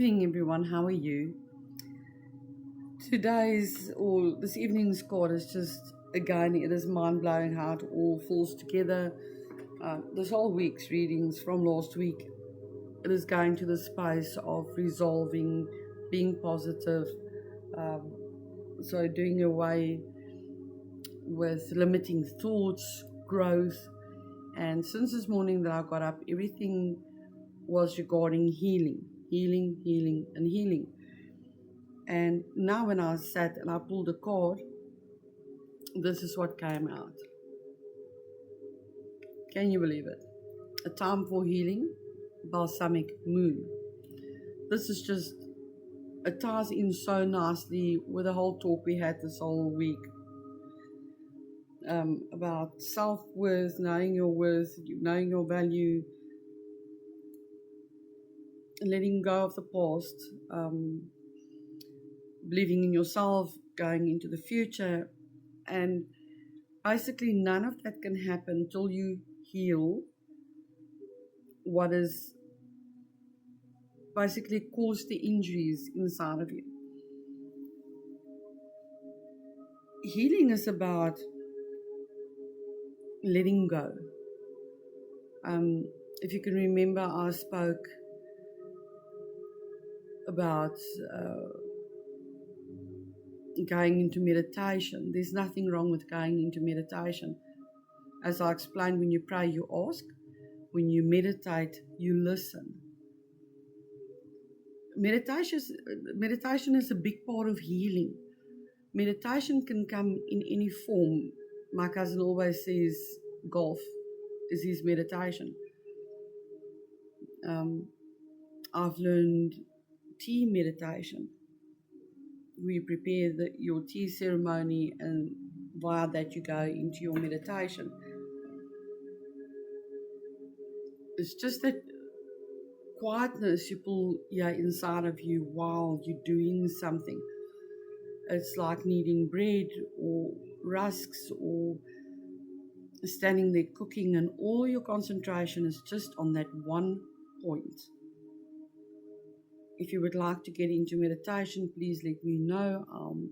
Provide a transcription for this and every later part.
evening, everyone. How are you? Today's or this evening's card is just again, it is mind blowing how it all falls together. This whole week's readings from last week, it is going to the space of resolving, being positive, um, so doing away with limiting thoughts, growth. And since this morning that I got up, everything was regarding healing, healing, healing, and healing. And now when I sat and I pulled a card, this is what came out. Can you believe it? A time for healing, balsamic moon. This is just, it ties in so nicely with the whole talk we had this whole week about self-worth, knowing your worth, knowing your value, letting go of the past, believing in yourself, going into the future. And basically none of that can happen till you heal what is basically caused the injuries inside of you. Healing is about letting go. If you can remember, I spoke about going into meditation. There's nothing wrong with going into meditation. As I explained, when you pray, you ask. When you meditate, you listen. Meditation is a big part of healing. Meditation can come in any form. My cousin always says golf is his meditation. I've learned tea meditation. We prepare your tea ceremony, and via that you go into your meditation. It's just that quietness you pull inside of you while you're doing something. It's like kneading bread or rusks or standing there cooking, and all your concentration is just on that one point. If you would like to get into meditation, please let me know. I'm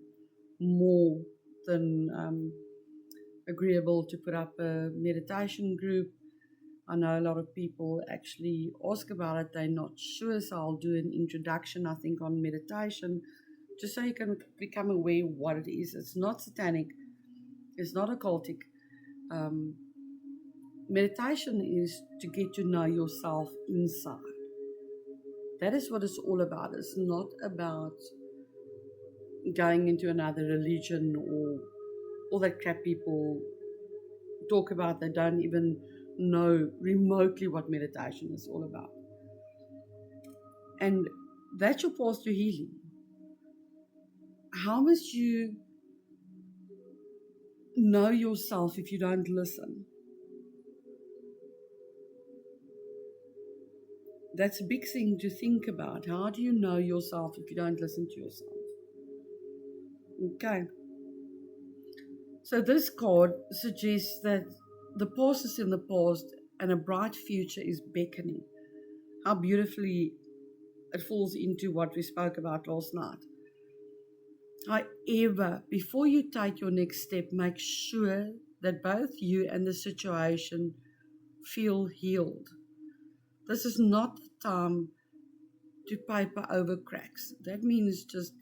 more than agreeable to put up a meditation group. I know a lot of people actually ask about it. They're not sure, so I'll do an introduction, I think, on meditation, just so you can become aware what it is. It's not satanic. It's not occultic. Meditation is to get to know yourself inside. That is what it's all about. It's not about going into another religion or all that crap people talk about. They don't even know remotely what meditation is all about. And that's your path to healing. How must you know yourself if you don't listen? That's a big thing to think about. How do you know yourself if you don't listen to yourself? Okay. So this card suggests that the past is in the past and a bright future is beckoning. How beautifully it falls into what we spoke about last night. However, before you take your next step, make sure that both you and the situation feel healed. This is not the time to paper over cracks. That means just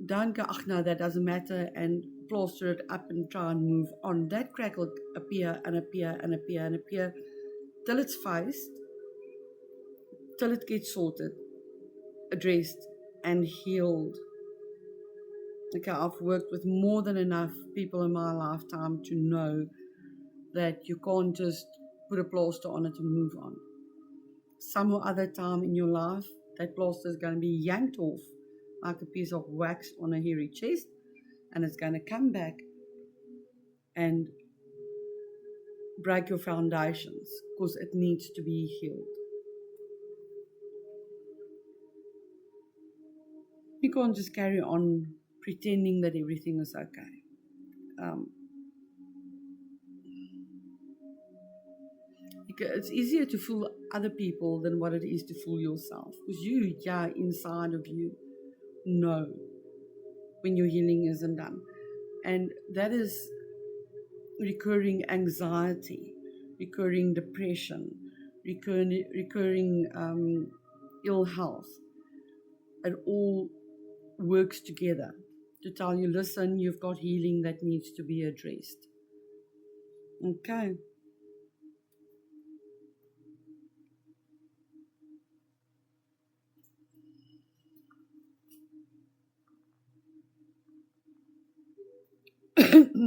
don't go, no, that doesn't matter, and plaster it up and try and move on. That crack will appear and appear and appear and appear till it's faced, till it gets sorted, addressed, and healed. Okay, I've worked with more than enough people in my lifetime to know that you can't just put a plaster on it and move on. Some or other time in your life, that plaster is going to be yanked off like a piece of wax on a hairy chest, and it's going to come back and break your foundations because it needs to be healed. You can't just carry on pretending that everything is okay. You it's easier to fool other people than what it is to fool yourself. Because you, yeah, inside of you, know when your healing isn't done. And that is recurring anxiety, recurring depression, recurring ill health. It all works together to tell you, listen, you've got healing that needs to be addressed. Okay.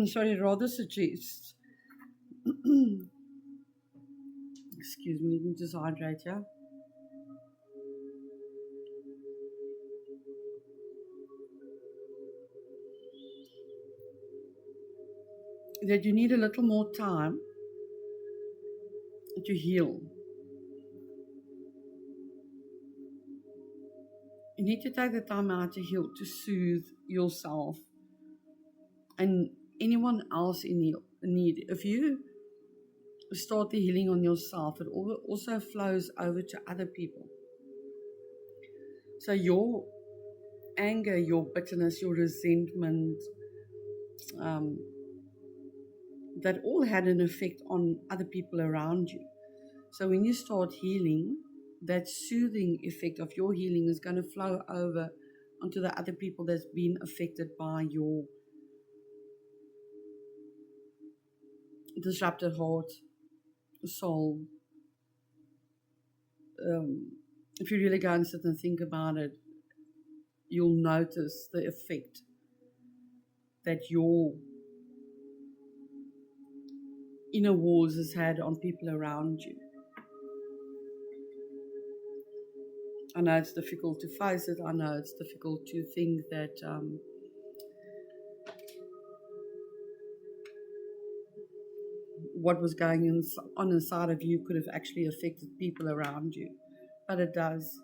Sorry, rather suggest. Excuse me, let me just hydrate, yeah? That you need a little more time to heal. You need to take the time out to heal, to soothe yourself and anyone else in need. If you start the healing on yourself, it also flows over to other people. So your anger, your bitterness, your resentment, that all had an effect on other people around you. So when you start healing, that soothing effect of your healing is going to flow over onto the other people that's been affected by your disrupted heart, soul. If you really go and sit and think about it, you'll notice the effect that your inner wars has had on people around you. I know it's difficult to face it. I know it's difficult to think that what was going on inside of you could have actually affected people around you. But it does.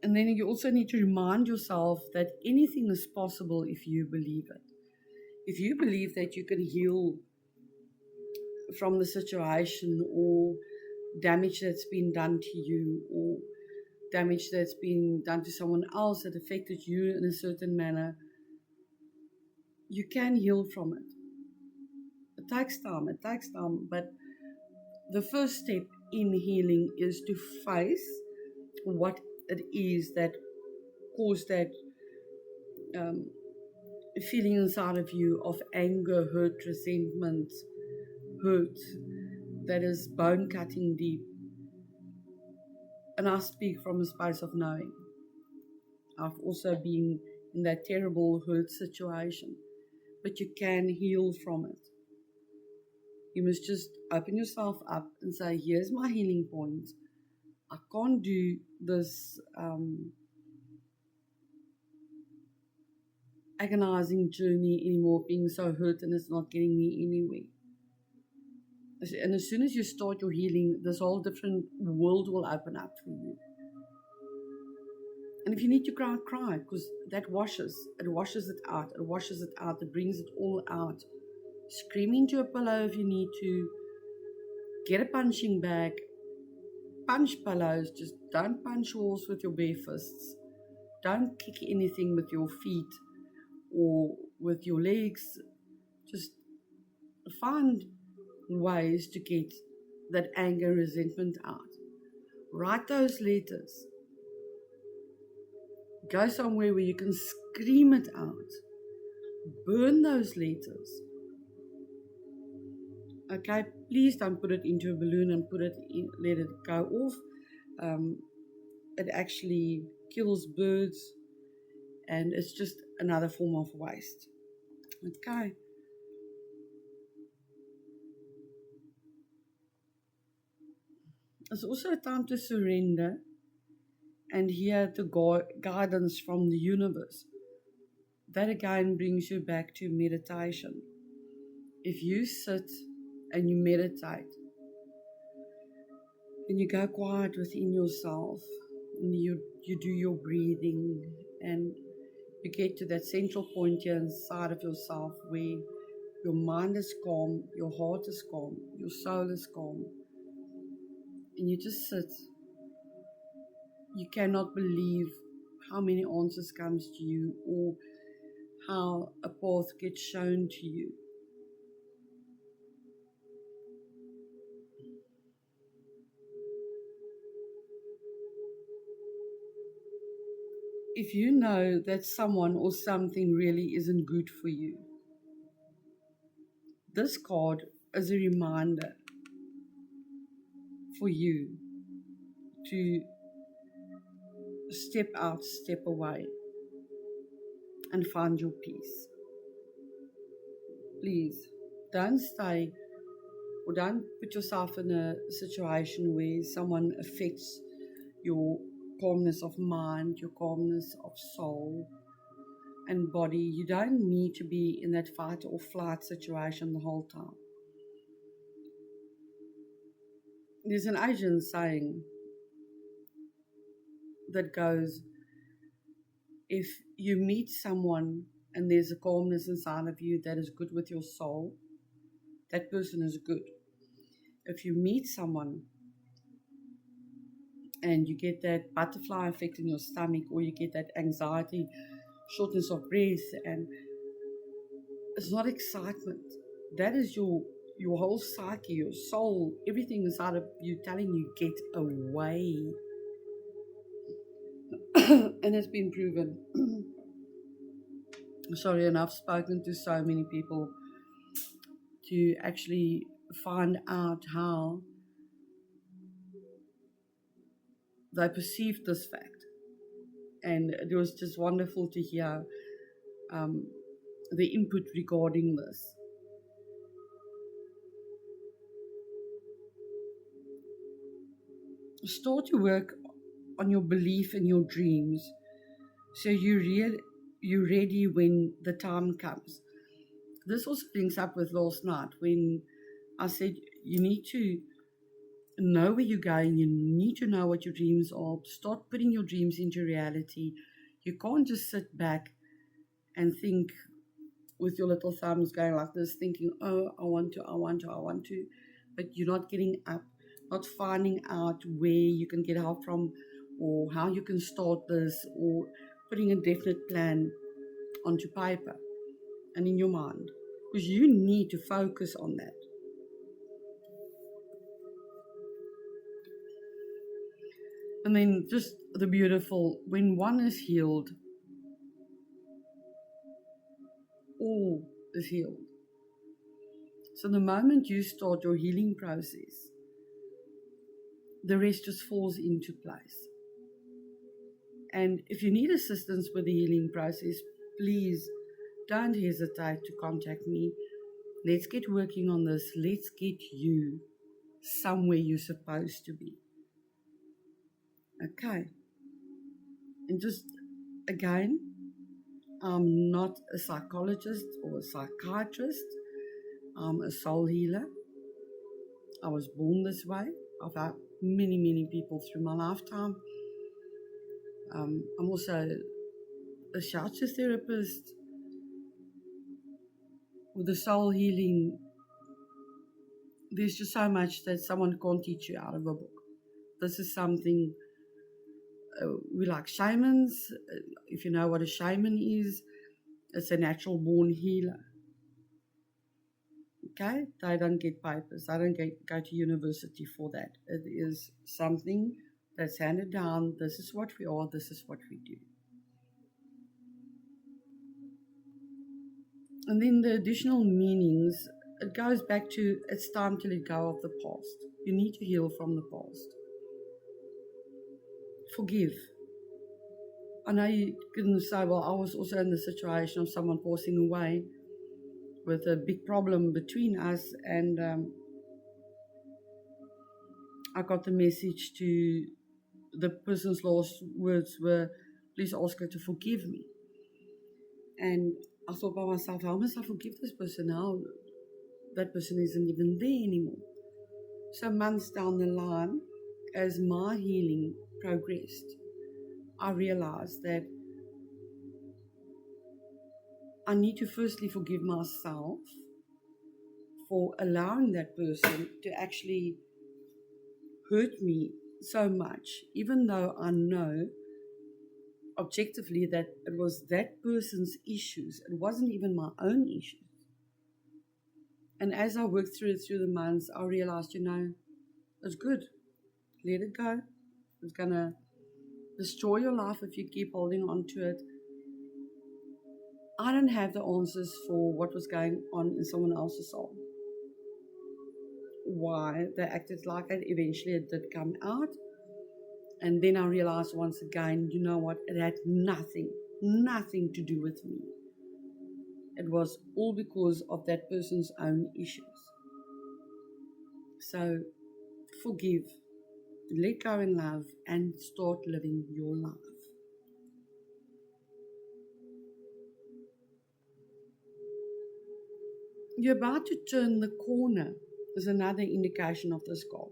And then you also need to remind yourself that anything is possible if you believe it. If you believe that you can heal from the situation or damage that's been done to you or damage that's been done to someone else that affected you in a certain manner, you can heal from it. It takes time, but the first step in healing is to face what it is that caused that feeling inside of you of anger, hurt, resentment, hurt that is bone cutting deep. And I speak from a space of knowing. I've also been in that terrible hurt situation, but you can heal from it. You must just open yourself up and say, here's my healing point. I can't do this agonizing journey anymore, being so hurt and it's not getting me anywhere. And as soon as you start your healing, this whole different world will open up for you. And if you need to cry, cry, because that washes it out, it brings it all out. Scream into a pillow if you need to. Get a punching bag, punch pillows, just don't punch walls with your bare fists. Don't kick anything with your feet or with your legs. Just find ways to get that anger, resentment out. Write those letters. Go somewhere where you can scream it out. Burn those letters. Okay, please don't put it into a balloon and let it go off. It actually kills birds and it's just another form of waste. Okay. It's also a time to surrender and hear the guidance from the universe. That again brings you back to meditation. If you sit and you meditate and you go quiet within yourself and you do your breathing and you get to that central point here inside of yourself where Your mind is calm, your heart is calm, your soul is calm, and you just sit. You cannot believe how many answers comes to you, or how a path gets shown to you. If you know that someone or something really isn't good for you, this card is a reminder for you to step out, step away, and find your peace. Please don't stay or don't put yourself in a situation where someone affects your calmness of mind, your calmness of soul and body. You don't need to be in that fight or flight situation the whole time. There's an Asian saying that goes, if you meet someone and there's a calmness inside of you that is good with your soul, that person is good. If you meet someone and you get that butterfly effect in your stomach, or you get that anxiety, shortness of breath, and it's not excitement. That is your whole psyche, your soul, everything inside of you telling you, get away. And it's been proven. Sorry, and I've spoken to so many people to actually find out how they perceived this fact. And it was just wonderful to hear the input regarding this. Start to work on your belief in your dreams, so you're ready when the time comes. This also links up with last night when I said you need to know where you're going, you need to know what your dreams are, start putting your dreams into reality. You can't just sit back and think with your little thumbs going like this, thinking, oh, I want to, but you're not getting up, not finding out where you can get help from, or how you can start this, or putting a definite plan onto paper and in your mind, because you need to focus on that. And then just the beautiful, when one is healed, all is healed. So the moment you start your healing process, the rest just falls into place. And if you need assistance with the healing process, please don't hesitate to contact me. Let's get working on this. Let's get you somewhere you're supposed to be. Okay. And just again, I'm not a psychologist or a psychiatrist. I'm a soul healer. I was born this way. I've helped many people through my lifetime. I'm also a shiatsu therapist. With the soul healing, there's just so much that someone can't teach you out of a book. This is something we like shamans. If you know what a shaman is, it's a natural born healer. Okay, they don't get papers. They don't go to university for that. It is something that's handed down. This is what we are. This is what we do. And then the additional meanings, it goes back to it's time to let go of the past. You need to heal from the past. Forgive. I know you can say, well, I was also in the situation of someone passing away with a big problem between us, and I got the message to the person's last words were, please ask her to forgive me. And I thought by myself, how must I forgive this person now? That person isn't even there anymore. So months down the line, as my healing progressed, I realized that I need to firstly forgive myself for allowing that person to actually hurt me so much, even though I know objectively that it was that person's issues. It wasn't even my own issues. And as I worked through it through the months, I realized, it's good. Let it go. It's going to destroy your life if you keep holding on to it. I don't have the answers for what was going on in someone else's soul. Why they acted like it. Eventually it did come out. And then I realized once again, you know what? It had nothing to do with me. It was all because of that person's own issues. So forgive, let go in love, and start living your life. You're about to turn the corner is another indication of this card.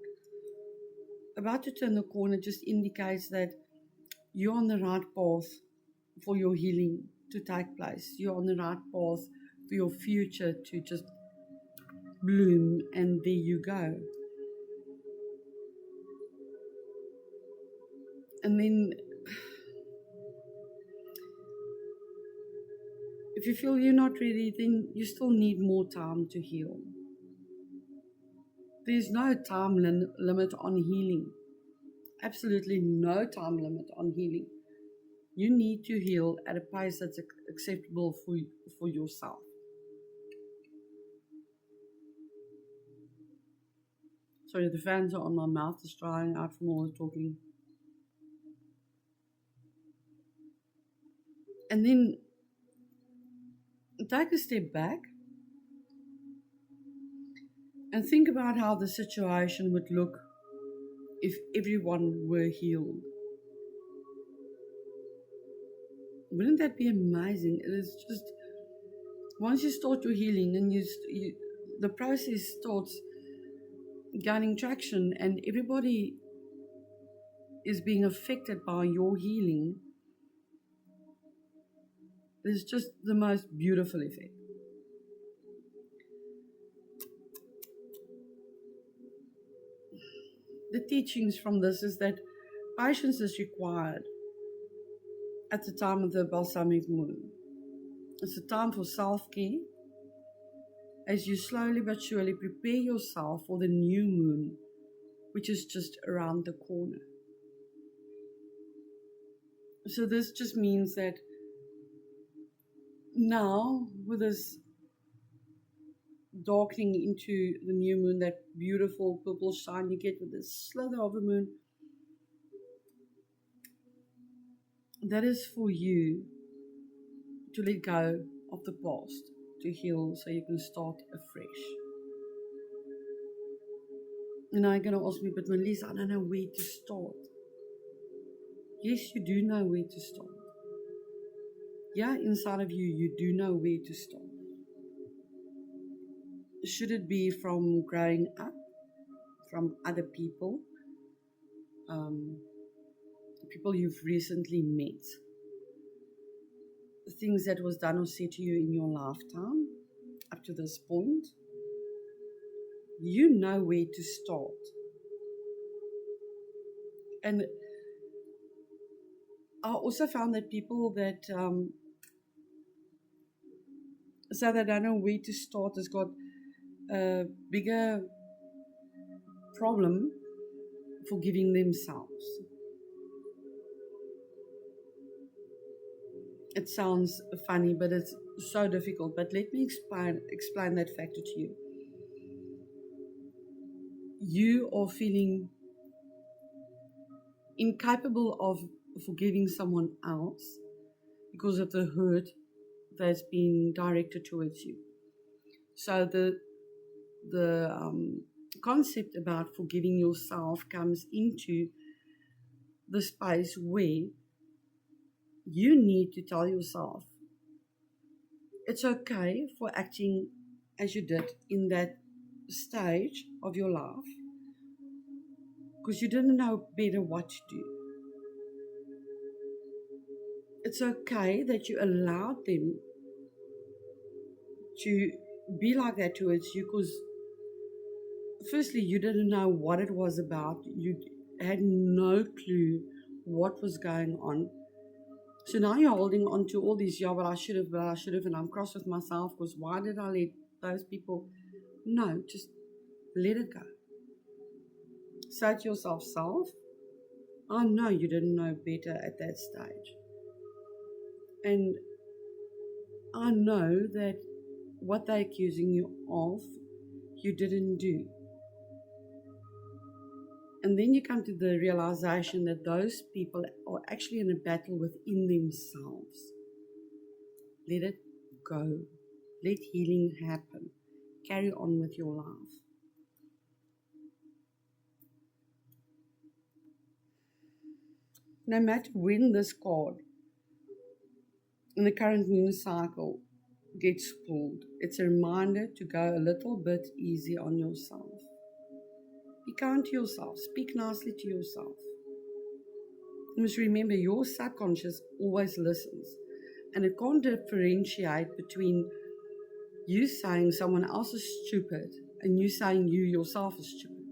About to turn the corner just indicates that you're on the right path for your healing to take place. You're on the right path for your future to just bloom, and there you go. And then if you feel you're not ready, then you still need more time to heal. There's no time limit on healing. Absolutely no time limit on healing. You need to heal at a pace that's acceptable for yourself. Sorry, the fans are on my mouth. It's drying out from all the talking. And then take a step back and think about how the situation would look if everyone were healed. Wouldn't that be amazing? It is just, once you start your healing and the process starts gaining traction and everybody is being affected by your healing, it's just the most beautiful effect. The teachings from this is that patience is required at the time of the balsamic moon. It's a time for self-care as you slowly but surely prepare yourself for the new moon, which is just around the corner. So this just means that now, with this darkening into the new moon, that beautiful purple shine you get with this slither of a moon, that is for you to let go of the past, to heal so you can start afresh. And now you're going to ask me, but Melissa, I don't know where to start. Yes, you do know where to start. Yeah, inside of you, you do know where to start. Should it be from growing up, from other people, people you've recently met, things that was done or said to you in your lifetime up to this point, you know where to start. And I also found that people that say they don't know where to start has got a bigger problem forgiving themselves. It sounds funny, but it's so difficult. But let me explain that factor to you. You are feeling incapable of forgiving someone else because of the hurt that's been directed towards you. So the concept about forgiving yourself comes into the space where you need to tell yourself it's okay for acting as you did in that stage of your life because you didn't know better what to do. It's okay that you allowed them to be like that towards you because, firstly, you didn't know what it was about. You had no clue what was going on. So now you're holding on to all these, yeah, but I should have, and I'm cross with myself because why did I let those people? No, just let it go. Say to yourself, self, I know you didn't know better at that stage. And I know that what they're accusing you of, you didn't do. And then you come to the realization that those people are actually in a battle within themselves. Let it go. Let healing happen. Carry on with your life. No matter when this card in the current moon cycle gets pulled, it's a reminder to go a little bit easy on yourself. Be kind to yourself. Speak nicely to yourself. You must remember your subconscious always listens, and it can't differentiate between you saying someone else is stupid and you saying you yourself is stupid.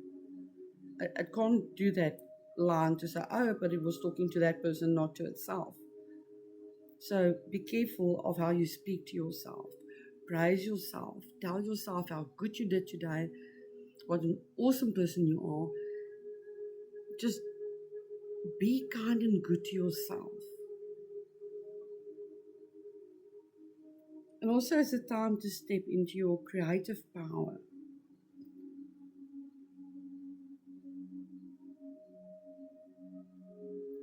It can't do that line to say, oh, but it was talking to that person, not to itself. So be careful of how you speak to yourself. Praise yourself. Tell yourself how good you did today, what an awesome person you are. Just be kind and good to yourself. And also it's a time to step into your creative power.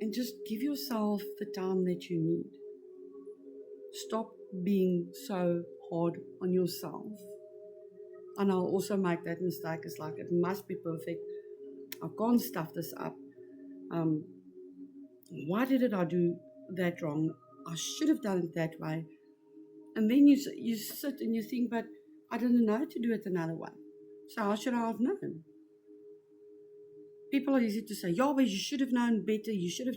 And just give yourself the time that you need. Stop being so hard on yourself. And I'll also make that mistake. It's like, it must be perfect. I can't stuff this up. Why did I do that wrong? I should have done it that way. And then you sit and you think, but I didn't know to do it another way. So how should I have known? People are easy to say, yeah, but you should have known better. You should have.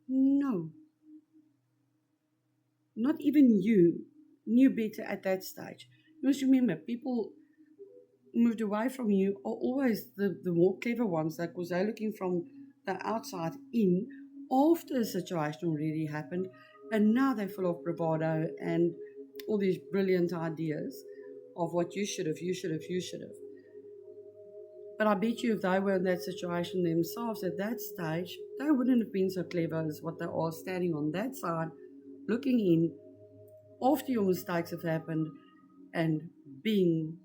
No. Not even you knew better at that stage. You must remember, people moved away from you are always the more clever ones, because they're looking from the outside in after a situation already happened, and now they're full of bravado and all these brilliant ideas of what you should have. But I bet you if they were in that situation themselves at that stage, they wouldn't have been so clever as what they are standing on that side, looking in after your mistakes have happened and being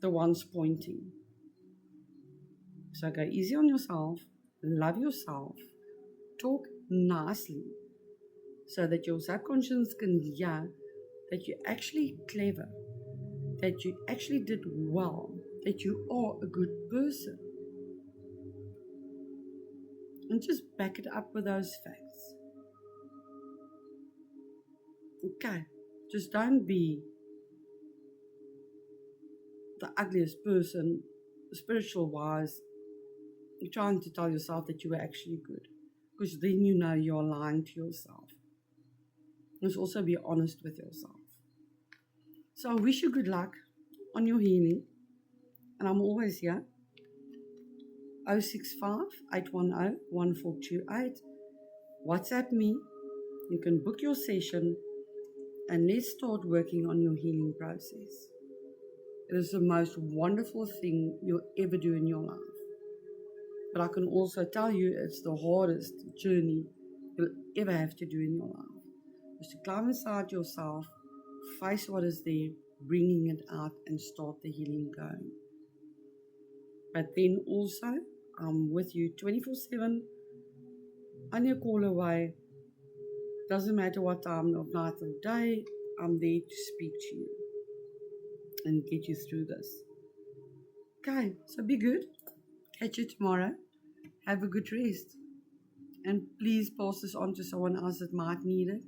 the ones pointing. So go easy on yourself, love yourself, talk nicely so that your subconscious can hear that you're actually clever, that you actually did well, that you are a good person. And just back it up with those facts. Okay, just don't be the ugliest person, spiritual wise, trying to tell yourself that you were actually good. Because then you know you're lying to yourself. Let's also be honest with yourself. So I wish you good luck on your healing. And I'm always here. 065 810 1428. WhatsApp me. You can book your session. And let's start working on your healing process. It is the most wonderful thing you'll ever do in your life. But I can also tell you it's the hardest journey you'll ever have to do in your life. Is to climb inside yourself, face what is there, bringing it out, and start the healing going. But then also, I'm with you 24/7, on your call away. Doesn't matter what time of night or day, I'm there to speak to you and get you through this. Okay, so be good. Catch you tomorrow. Have a good rest. And please pass this on to someone else that might need it.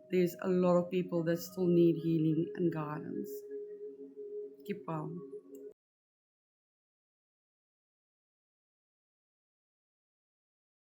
There's a lot of people that still need healing and guidance. Keep well.